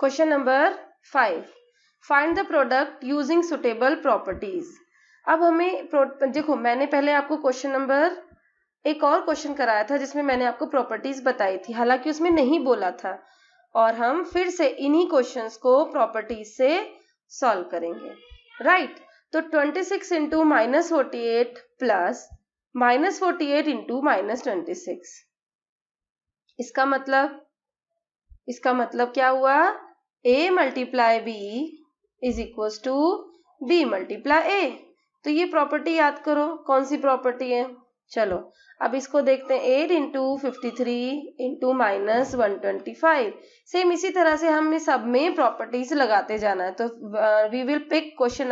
Question number 5, find the product using suitable properties. अब हमें देखो, मैंने पहले आपको क्वेश्चन नंबर एक और क्वेश्चन कराया था जिसमें मैंने आपको प्रॉपर्टीज बताई थी, हालांकि उसमें नहीं बोला था, और हम फिर से इन्हीं क्वेश्चंस को प्रॉपर्टीज से सॉल्व करेंगे, राइट। तो 26 इंटू -48 प्लस -48 इंटू -26, इसका मतलब क्या हुआ? a multiply b is equal to b multiply a। तो ये प्रॉपर्टी याद करो, कौन सी प्रॉपर्टी है? चलो अब इसको देखते हैं। 8 इंटू 53 इंटू -125। सेम इसी तरह से हमें सब में प्रॉपर्टीज लगाते जाना है। तो we will pick question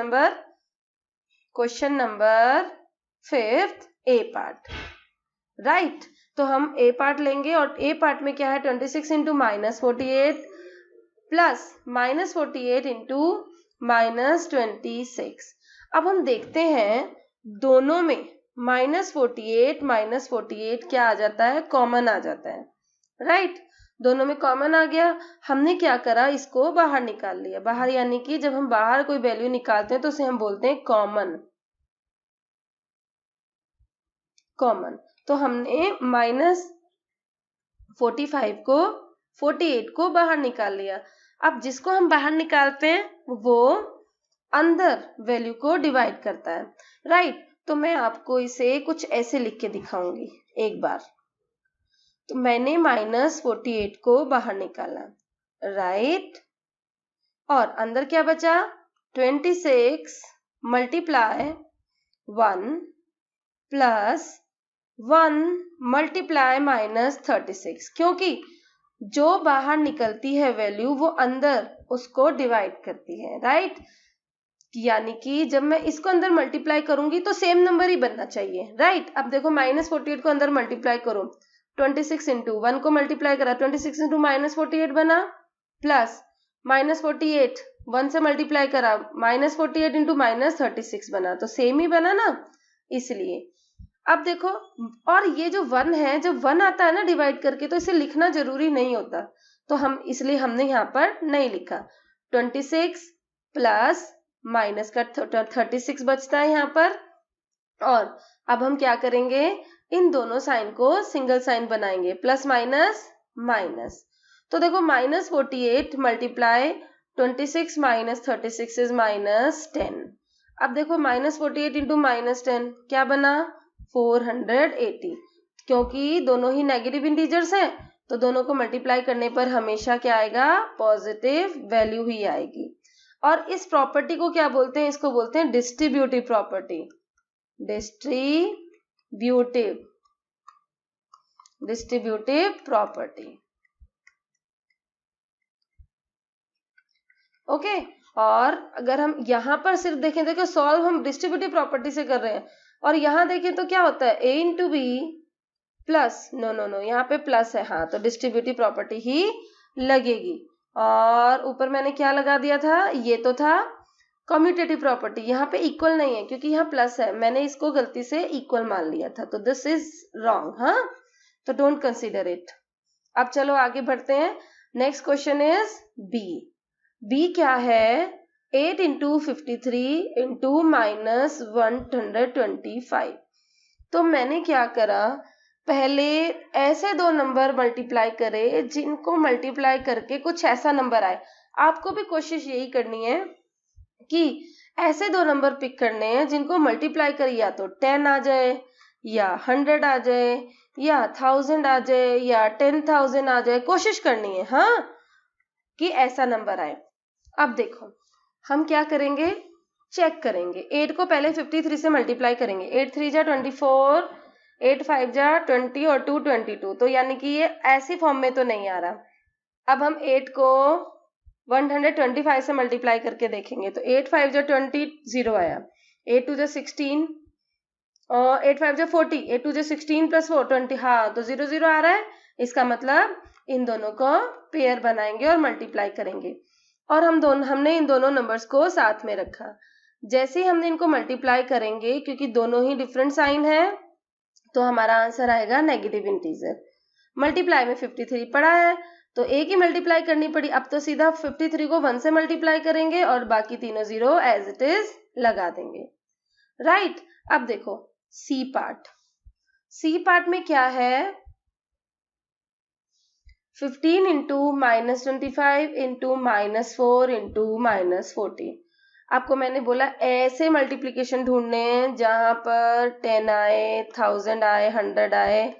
number 5th A part, right. तो हम ए पार्ट लेंगे और ए पार्ट में क्या है? 26 इंटू -48 प्लस -48 इंटू -26। अब हम देखते हैं दोनों में -48 क्या आ जाता है? कॉमन आ जाता है, राइट। दोनों में कॉमन आ गया। हमने क्या करा? इसको बाहर निकाल लिया। बाहर यानी कि जब हम बाहर कोई वैल्यू निकालते हैं तो उसे हम बोलते हैं कॉमन। तो हमने -48 को बाहर निकाल लिया। अब जिसको हम बाहर निकालते हैं वो अंदर वैल्यू को डिवाइड करता है, राइट। तो मैं आपको इसे कुछ ऐसे लिख के दिखाऊंगी एक बार। तो मैंने -48 को बाहर निकाला, राइट, और अंदर क्या बचा? 26 मल्टीप्लाई 1 प्लस 1 मल्टीप्लाई -36, क्योंकि जो बाहर निकलती है वैल्यू वो अंदर उसको डिवाइड करती है, राइट। यानी कि जब मैं इसको अंदर मल्टीप्लाई करूंगी तो सेम नंबर ही बनना चाहिए, राइट। अब देखो -48 को अंदर मल्टीप्लाई करो, 26 इंटू 1 को मल्टीप्लाई करा, 26 इंटू -48 बना, प्लस -48 1 से मल्टीप्लाई करा, -48 इंटू -36 बना, तो सेम ही बना ना, इसलिए। अब देखो, और ये जो 1 है, जब 1 आता है ना डिवाइड करके, तो इसे लिखना जरूरी नहीं होता, तो इसलिए हमने यहाँ पर नहीं लिखा। 26 प्लस माइनस का 36 बचता है यहाँ पर। और अब हम क्या करेंगे? इन दोनों साइन को सिंगल साइन बनाएंगे, प्लस माइनस माइनस। तो देखो -48 मल्टीप्लाई 26 माइनस 36 इज -10। अब देखो -48 इंटू -10 क्या बना? 480। क्योंकि दोनों ही नेगेटिव इंटीजर्स हैं तो दोनों को मल्टीप्लाई करने पर हमेशा क्या आएगा? पॉजिटिव वैल्यू ही आएगी। और इस प्रॉपर्टी को क्या बोलते हैं? इसको बोलते हैं distributive property. Distributive property, okay. और अगर हम यहाँ पर सिर्फ देखें, देखो सॉल्व हम डिस्ट्रीब्यूटिव प्रॉपर्टी से कर रहे हैं, और यहाँ देखें तो क्या होता है? a into B plus, no यहाँ पे प्लस है, हाँ, तो डिस्ट्रीब्यूटिव प्रॉपर्टी ही लगेगी। और ऊपर मैंने क्या लगा दिया था? ये तो था कम्यूटेटिव प्रॉपर्टी। यहाँ पे इक्वल नहीं है क्योंकि यहाँ प्लस है, मैंने इसको गलती से इक्वल मान लिया था, तो दिस इज रॉन्ग, हाँ, तो डोंट कंसीडर इट। अब चलो आगे बढ़ते हैं। नेक्स्ट क्वेश्चन इज बी क्या है? 8 इंटू 53 इंटू -125। तो मैंने क्या करा? पहले ऐसे दो नंबर मल्टीप्लाई करे जिनको मल्टीप्लाई करके कुछ ऐसा नंबर आए। आपको भी कोशिश यही करनी है कि ऐसे दो नंबर पिक करने हैं जिनको मल्टीप्लाई कर या तो 10 आ जाए, या 100 आ जाए, या 1000 आ जाए, या 10,000 आ जाए। कोशिश करनी है, हाँ, कि ऐसा नंबर आए। अब देखो हम क्या करेंगे? चेक करेंगे। 8 को पहले 53 से मल्टीप्लाई करेंगे। 8 3 जा 24, 8 5 जा 20 और 2 22। तो यानी कि ये ऐसी फॉर्म में तो नहीं आ रहा। अब हम 8 को 125 से मल्टीप्लाई करके देखेंगे, तो 8 5 जा 20, 0 आया। 8 2 जा 16 और 8 5 जा 40, 8 2 जा 16 प्लस 4 20, हाँ, तो 0 0 आ रहा है। इसका मतलब इन दोनों को पेयर बनाएंगे और मल्टीप्लाई करेंगे, और हमने इन दोनों नंबर्स को साथ में रखा। जैसे ही हमने इनको मल्टीप्लाई करेंगे, क्योंकि दोनों ही डिफरेंट साइन है, तो हमारा आंसर आएगा नेगेटिव इंटीजर। मल्टीप्लाई में 53 पड़ा है, तो एक ही मल्टीप्लाई करनी पड़ी। अब तो सीधा 53 को 1 से मल्टीप्लाई करेंगे और बाकी तीनों 0 एज इट इज लगा देंगे, राइट। अब देखो सी पार्ट, सी पार्ट में क्या है, 15 इंटू -25 इंटू -4 इंटू -40। आपको मैंने बोला ऐसे मल्टीप्लीकेशन ढूंढने हैं जहां पर 10 आए, 1000 आए, 100 आए,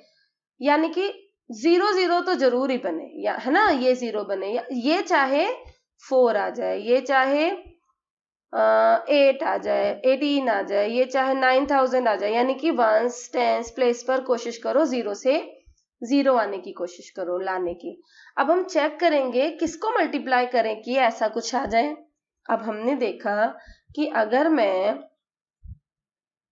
यानी कि 0 0 तो जरूर ही बने, या है ना, ये 0 बने, या ये चाहे 4 आ जाए, ये चाहे 8 आ जाए, 18 आ जाए, ये चाहे 9000 आ जाए, यानी कि वंस टेंस प्लेस पर कोशिश करो 0 से 0 आने की कोशिश करो लाने की। अब हम चेक करेंगे किसको मल्टीप्लाई करें कि ऐसा कुछ आ जाए। अब हमने देखा कि अगर मैं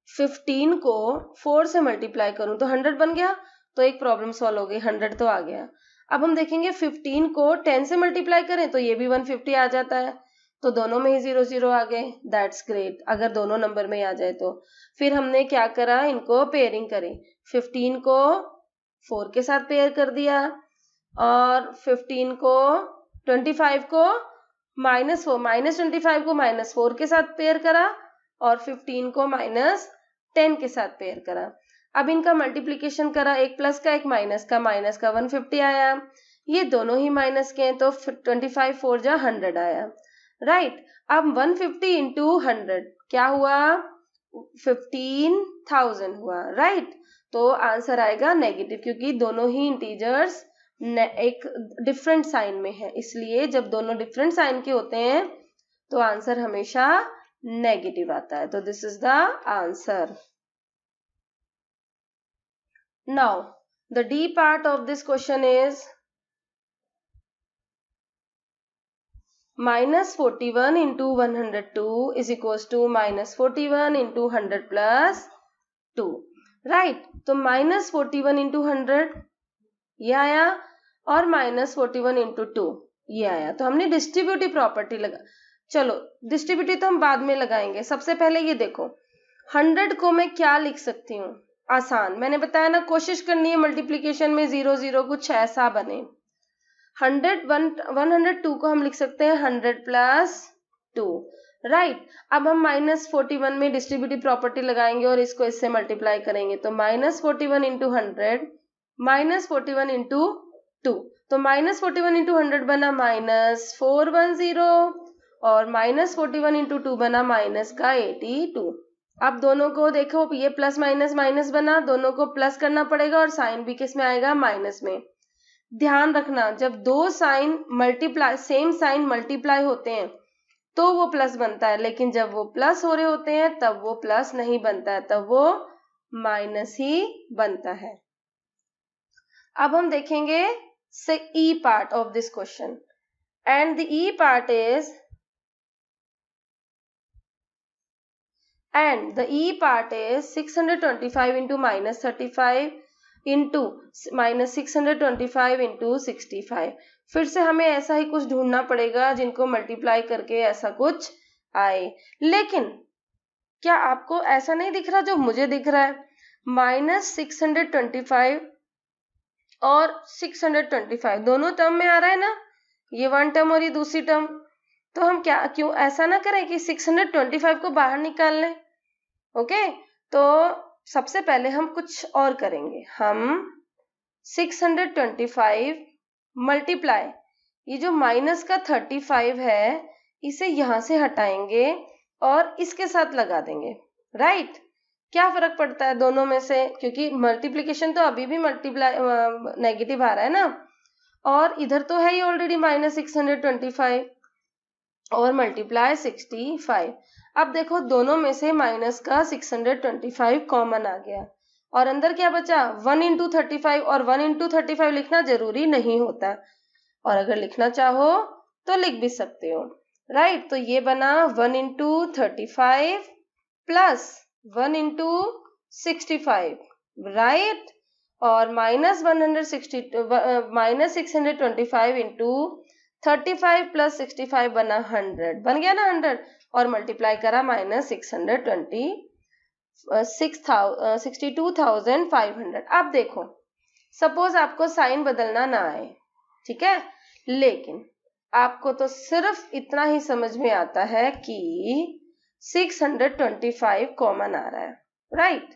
15 को 4 से मल्टीप्लाई करूं तो 100 बन गया, तो एक प्रॉब्लम सॉल्व हो गई, 100 तो आ गया। अब हम देखेंगे 15 को 10 से मल्टीप्लाई करें तो ये भी 150 आ जाता है, तो दोनों में ही 0 0 आ गए, दैट्स ग्रेट, अगर दोनों नंबर में आ जाए तो। फिर हमने क्या करा, इनको पेयरिंग करी, 15 को 4 के साथ पेयर कर दिया और 15 को 25 को -25 को -4 के साथ पेयर करा और 15 को -10 के साथ पेयर करा। अब इनका मल्टीप्लिकेशन करा, एक प्लस का एक माइनस का, माइनस का 150 आया, ये दोनों ही माइनस के हैं तो 25 4 जा 100 आया, राइट। अब 150 इंटू 100 क्या हुआ, 15,000 हुआ, राइट। तो आंसर आएगा नेगेटिव, क्योंकि दोनों ही इंटीजर्स एक डिफरेंट साइन में है, इसलिए जब दोनों डिफरेंट साइन के होते हैं तो आंसर हमेशा नेगेटिव आता है। तो this is the answer. Now the D part of this question is -41 into 102 is equals to -41 into 100 plus 2, right. तो -41 इंटू 100 ये आया और -41 इंटू 2 ये आया, तो हमने डिस्ट्रीब्यूटिव प्रॉपर्टी लगा। चलो डिस्ट्रीब्यूटिव तो हम बाद में लगाएंगे, सबसे पहले ये देखो 100 को मैं क्या लिख सकती हूँ, आसान, मैंने बताया ना, कोशिश करनी है मल्टीप्लीकेशन में 0 0 कुछ ऐसा बने। 102 को हम लिख सकते हैं 100 प्लस 2, राइट। अब हम -41 में डिस्ट्रीब्यूटिव प्रॉपर्टी लगाएंगे और इसको इससे मल्टीप्लाई करेंगे, तो -41 इंटू 100 -41 इंटू 2, तो -41 इंटू 100 बना -410 और -41 इंटू 2 बना -82। अब दोनों को देखो, ये प्लस माइनस माइनस बना, दोनों को प्लस करना पड़ेगा और साइन भी किस में आएगा, माइनस में। ध्यान रखना, जब दो sign multiply, same sign multiply होते हैं तो वो प्लस बनता है, लेकिन जब वो प्लस हो रहे होते हैं तब वो प्लस नहीं बनता है, तब वो माइनस ही बनता है। अब हम देखेंगे E part of this question, and the E part is, and the E part is 625 into -35 into -625 into 65। फिर से हमें ऐसा ही कुछ ढूंढना पड़ेगा जिनको मल्टीप्लाई करके ऐसा कुछ आए। लेकिन क्या आपको ऐसा नहीं दिख रहा जो मुझे दिख रहा है, -625 और 625 दोनों टर्म में आ रहा है ना, ये वन टर्म और ये दूसरी टर्म, तो हम क्यों ऐसा ना करें कि 625 को बाहर निकाल लें। ओके, तो सबसे पहले हम कुछ और करेंगे, हम 625 मल्टीप्लाई, ये जो माइनस का 35 है इसे यहां से हटाएंगे और इसके साथ लगा देंगे, राइट। क्या फर्क पड़ता है दोनों में से, क्योंकि मल्टीप्लिकेशन तो अभी भी मल्टीप्लाई नेगेटिव आ रहा है ना, और इधर तो है ही ऑलरेडी -625 और मल्टीप्लाई 65। अब देखो दोनों में से माइनस का 625 कॉमन आ गया और अंदर क्या बचा, 1 इंटू 35, और 1 इंटू 35 लिखना जरूरी नहीं होता, और अगर लिखना चाहो तो लिख भी सकते हो, राइट। तो ये बना 1 इंटू 35 प्लस 1 इंटू 65, राइट, और -625 इंटू 35 प्लस 65 बना 100, बन गया ना 100, और मल्टीप्लाई करा -62,500। अब देखो सपोज आपको साइन बदलना ना आए, ठीक है। लेकिन आपको तो सिर्फ इतना ही समझ में आता है कि 625 कॉमन आ रहा है, राइट।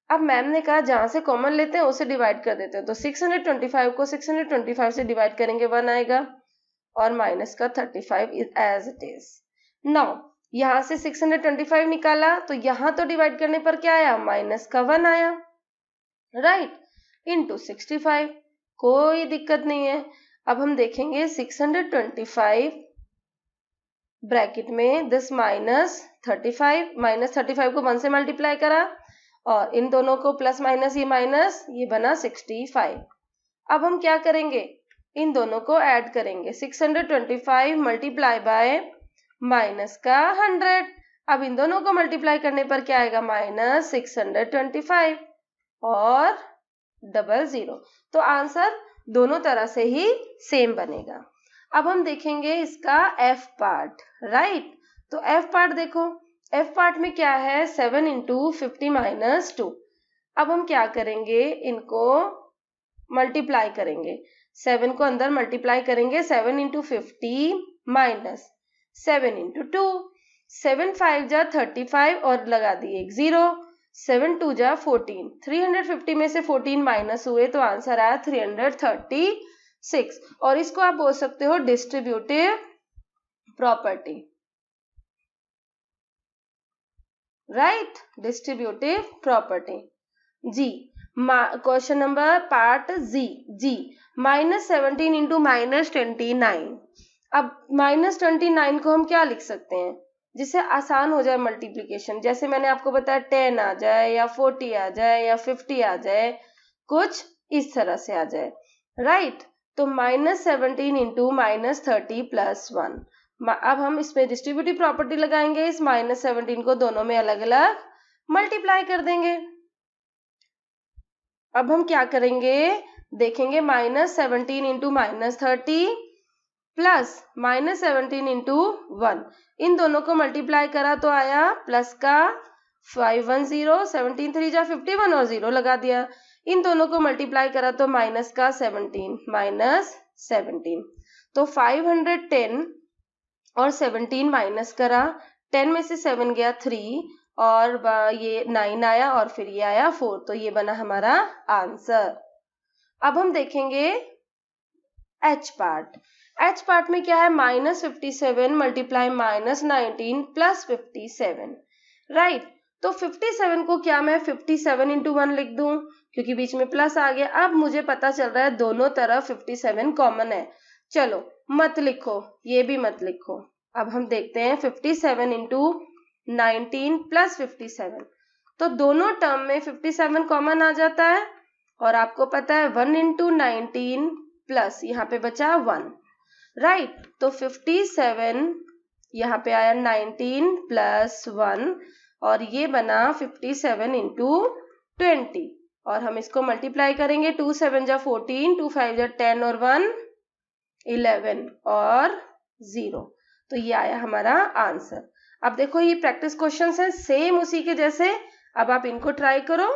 अब मैम ने कहा जहां से कॉमन लेते हैं उसे डिवाइड कर देते हैं, तो 625 को 625 से डिवाइड करेंगे 1 आएगा और माइनस का 35 एज इट इज। नाउ यहां से 625 निकाला तो यहां तो डिवाइड करने पर क्या आया, माइनस का 1 आया, राइट, इंटू 65, कोई दिक्कत नहीं है। अब हम देखेंगे 625 ब्रैकेट में दिस माइनस 35 को 1 से मल्टीप्लाई करा और इन दोनों को प्लस माइनस ये माइनस, ये बना 65। अब हम क्या करेंगे, इन दोनों को ऐड करेंगे, 625 मल्टीप्लाई बाय माइनस का 100। अब इन दोनों को मल्टीप्लाई करने पर क्या आएगा, माइनस 625 और 00। तो आंसर दोनों तरह से ही सेम बनेगा। अब हम देखेंगे इसका एफ पार्ट, राइट। तो एफ पार्ट देखो, एफ पार्ट में क्या है, 7 इंटू 50 माइनस 2। अब हम क्या करेंगे, इनको मल्टीप्लाई करेंगे, 7 को अंदर मल्टीप्लाई करेंगे, 7 इंटू 50 माइनस 7 इंटू 2, 7 5 जा 35 और लगा दिए एक 0, 7 2 जा 14, 350 में से 14 माइनस हुए तो आंसर आया 336। और इसको आप बोल सकते हो distributive property, right, distributive property. जी, question number part G, -17 into -29। अब -29 को हम क्या लिख सकते हैं, जिससे आसान हो जाए मल्टीप्लीकेशन, जैसे मैंने आपको बताया 10 आ जाए या 40 आ जाए या 50 आ जाए, कुछ इस तरह से आ जाए, राइट। तो -17 इंटू -30 प्लस 1। अब हम इसमें डिस्ट्रीब्यूटिव प्रॉपर्टी लगाएंगे, इस -17 को दोनों में अलग अलग मल्टीप्लाई कर देंगे। अब हम क्या करेंगे, देखेंगे -17 इंटू -30 प्लस -17 इंटू 1, इन दोनों को मल्टीप्लाई करा तो आया प्लस का 510, 17 3 जा 51 और 0 लगा दिया, इन दोनों को मल्टीप्लाई करा तो माइनस का 17 -17। तो 510 और 17 माइनस करा, 10 में से 7 गया 3 और ये 9 आया और फिर ये आया 4, तो ये बना हमारा आंसर। अब हम देखेंगे एच पार्ट। एच पार्ट में क्या है, -57 मल्टीप्लाई -19 प्लस 57, राइट। तो 57 को क्या मैं 57 इंटू 1 लिख दूं, क्योंकि बीच में प्लस आ गया। अब मुझे पता चल रहा है दोनों तरफ 57 कॉमन है, चलो मत लिखो, ये भी मत लिखो। अब हम देखते हैं 57 इंटू 19 प्लस 57, तो दोनों टर्म में 57 कॉमन आ जाता है और आपको पता है 1 इंटू 19 प्लस यहाँ पे बचा 1, राइट। तो 57 यहाँ पे आया 19 प्लस 1 और ये बना 57 इंटू 20 और हम इसको मल्टीप्लाई करेंगे, 2 7 जा 14, 2 5 जा 10 और 1 11 और 0, तो ये आया हमारा आंसर। अब देखो ये प्रैक्टिस क्वेश्चंस हैं सेम उसी के जैसे, अब आप इनको ट्राई करो।